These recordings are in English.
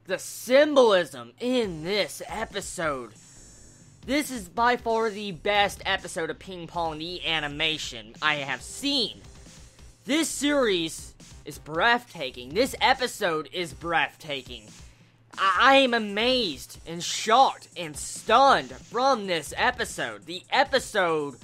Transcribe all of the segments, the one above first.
the symbolism in this episode. This is by far the best episode of Ping Pong, the animation, I have seen. This series is breathtaking. This episode is breathtaking. I am amazed and shocked and stunned from this episode. The episode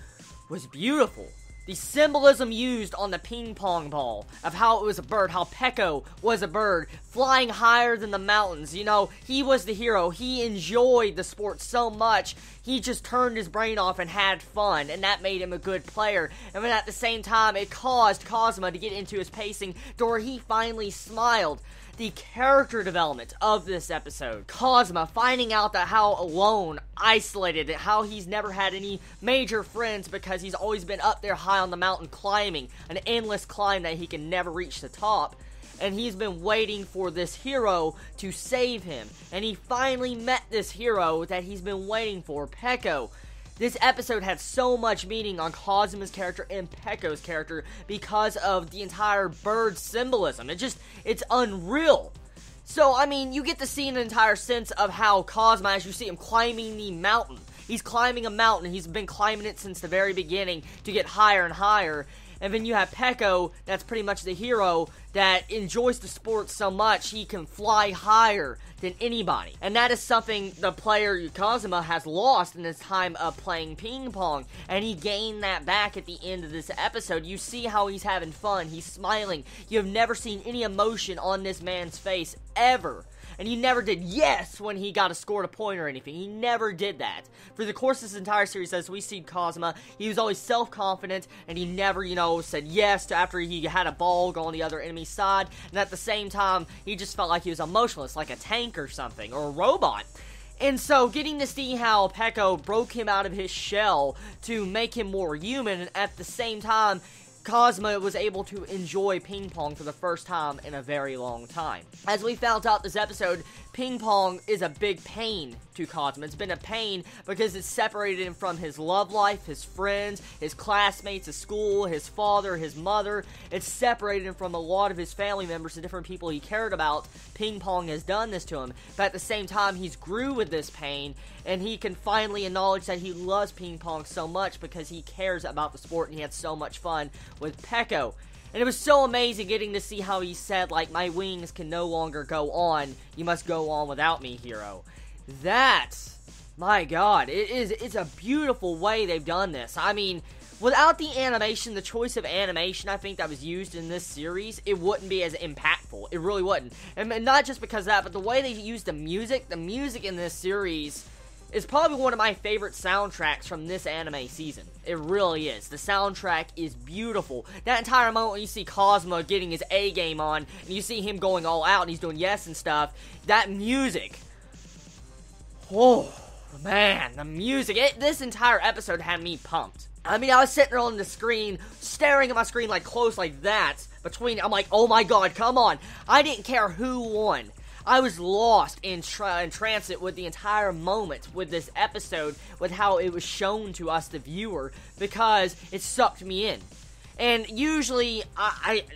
was beautiful. The symbolism used on the ping pong ball of how it was a bird, how Peko was a bird, flying higher than the mountains. You know, he was the hero. He enjoyed the sport so much, he just turned his brain off and had fun, and that made him a good player. And then at the same time, it caused Kazuma to get into his pacing to where he finally smiled. The character development of this episode. Kazuma finding out that how alone, isolated, how he's never had any major friends because he's always been up there high on the mountain climbing, an endless climb that he can never reach the top. And he's been waiting for this hero to save him. And he finally met this hero that he's been waiting for, Peko. This episode had so much meaning on Kazuma's character and Peko's character because of the entire bird symbolism. It's unreal. So, I mean, you get to see an entire sense of how Kazuma, as you see him climbing the mountain. He's climbing a mountain. He's been climbing it since the very beginning to get higher and higher. And then you have Peko, that's pretty much the hero, that enjoys the sport so much he can fly higher than anybody. And that is something the player Kazuma has lost in his time of playing ping pong. And he gained that back at the end of this episode. You see how he's having fun, he's smiling. You have never seen any emotion on this man's face, ever. And he never did yes when he got scored a point or anything. He never did that. For the course of this entire series, as we see Kazuma, he was always self-confident, and he never, said yes to after he had a ball go on the other enemy's side. And at the same time, he just felt like he was emotionless, like a tank or something, or a robot. And so, getting to see how Peko broke him out of his shell to make him more human, and at the same time, Kazuma was able to enjoy ping pong for the first time in a very long time. As we found out this episode, ping pong is a big pain to Kazuma. It's been a pain because it's separated him from his love life, his friends, his classmates, his school, his father, his mother. It's separated him from a lot of his family members, the different people he cared about. Ping pong has done this to him. But at the same time, he's grew with this pain, and he can finally acknowledge that he loves ping pong so much because he cares about the sport and he had so much fun with Peko. And it was so amazing getting to see how he said, like, my wings can no longer go on. You must go on without me, hero. That, my God, it's a beautiful way they've done this. I mean, without the animation, the choice of animation I think that was used in this series, it wouldn't be as impactful. It really wouldn't. And not just because of that, but the way they used the music in this series is probably one of my favorite soundtracks from this anime season. It really is. The soundtrack is beautiful. That entire moment when you see Kazuma getting his A game on, and you see him going all out, and he's doing yes and stuff, that music. Oh, man, the music. This entire episode had me pumped. I mean, I was sitting there on the screen, staring at my screen like close like that, I'm like, oh my God, come on. I didn't care who won. I was lost in transit with the entire moment with this episode, with how it was shown to us, the viewer, because it sucked me in. And usually,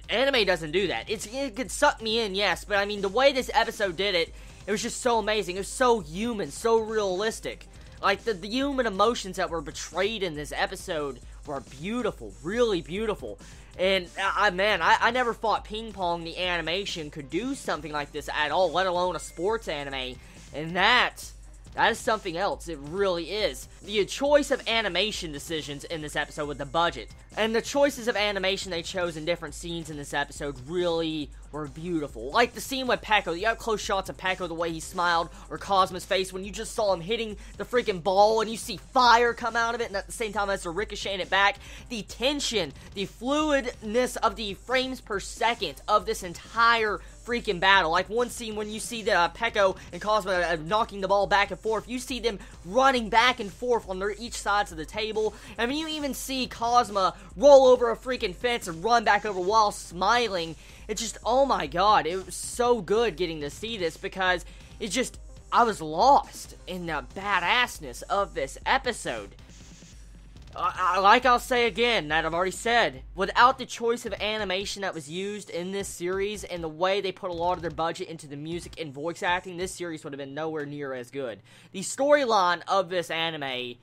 anime doesn't do that. It could suck me in, yes, but I mean, the way this episode did it, it was just so amazing. It was so human, so realistic. Like, the human emotions that were betrayed in this episode were beautiful, really beautiful. And, I never thought Ping Pong, the animation, could do something like this at all, let alone a sports anime. And that is something else. It really is. The choice of animation decisions in this episode with the budget, and the choices of animation they chose in different scenes in this episode really were beautiful. Like the scene with Peko, the up-close shots of Peko, the way he smiled, or Kazuma's face when you just saw him hitting the freaking ball and you see fire come out of it, and at the same time as they're ricocheting it back. The tension, the fluidness of the frames per second of this entire freaking battle. Like one scene when you see the Peko and Kazuma knocking the ball back and forth, you see them running back and forth on each sides of the table. I mean, you even see Kazuma roll over a freaking fence and run back over while smiling. It's just, oh my God, it was so good getting to see this because I was lost in the badassness of this episode. Like I'll say again, that I've already said, without the choice of animation that was used in this series and the way they put a lot of their budget into the music and voice acting, this series would have been nowhere near as good. The storyline of this anime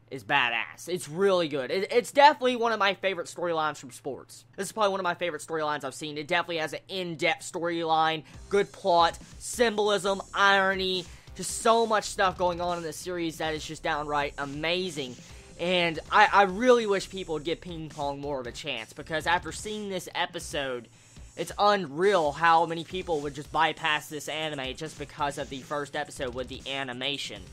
is badass. It's really good. It's definitely one of my favorite storylines from sports. This is probably one of my favorite storylines I've seen. It definitely has an in-depth storyline, good plot, symbolism, irony, just so much stuff going on in this series that is just downright amazing. And I really wish people would give Ping Pong more of a chance, because after seeing this episode, it's unreal how many people would just bypass this anime just because of the first episode with the animation.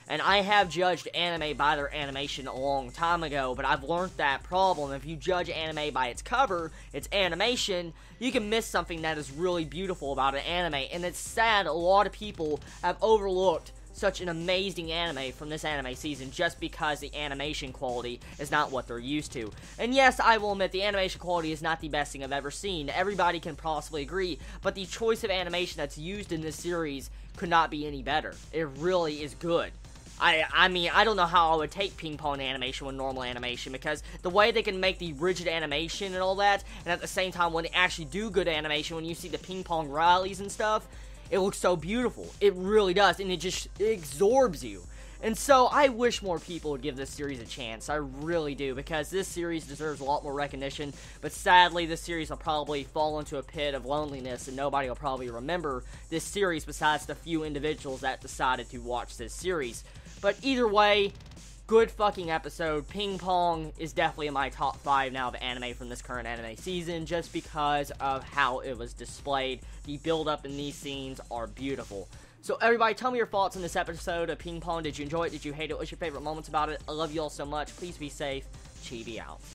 And I have judged anime by their animation a long time ago, but I've learned that problem. If you judge anime by its cover, its animation, you can miss something that is really beautiful about an anime. And it's sad a lot of people have overlooked such an amazing anime from this anime season just because the animation quality is not what they're used to. And yes, I will admit the animation quality is not the best thing I've ever seen. Everybody can possibly agree, but the choice of animation that's used in this series could not be any better. It really is good. I mean, I don't know how I would take Ping Pong animation with normal animation, because the way they can make the rigid animation and all that, and at the same time when they actually do good animation, when you see the ping pong rallies and stuff, it looks so beautiful. It really does, and it absorbs you. And so, I wish more people would give this series a chance. I really do, because this series deserves a lot more recognition, but sadly, this series will probably fall into a pit of loneliness, and nobody will probably remember this series besides the few individuals that decided to watch this series. But either way, good fucking episode. Ping Pong is definitely in my top 5 now of anime from this current anime season, just because of how it was displayed. The build-up in these scenes are beautiful. So everybody, tell me your thoughts on this episode of Ping Pong. Did you enjoy it? Did you hate it? What's your favorite moments about it? I love you all so much. Please be safe. Chibi out.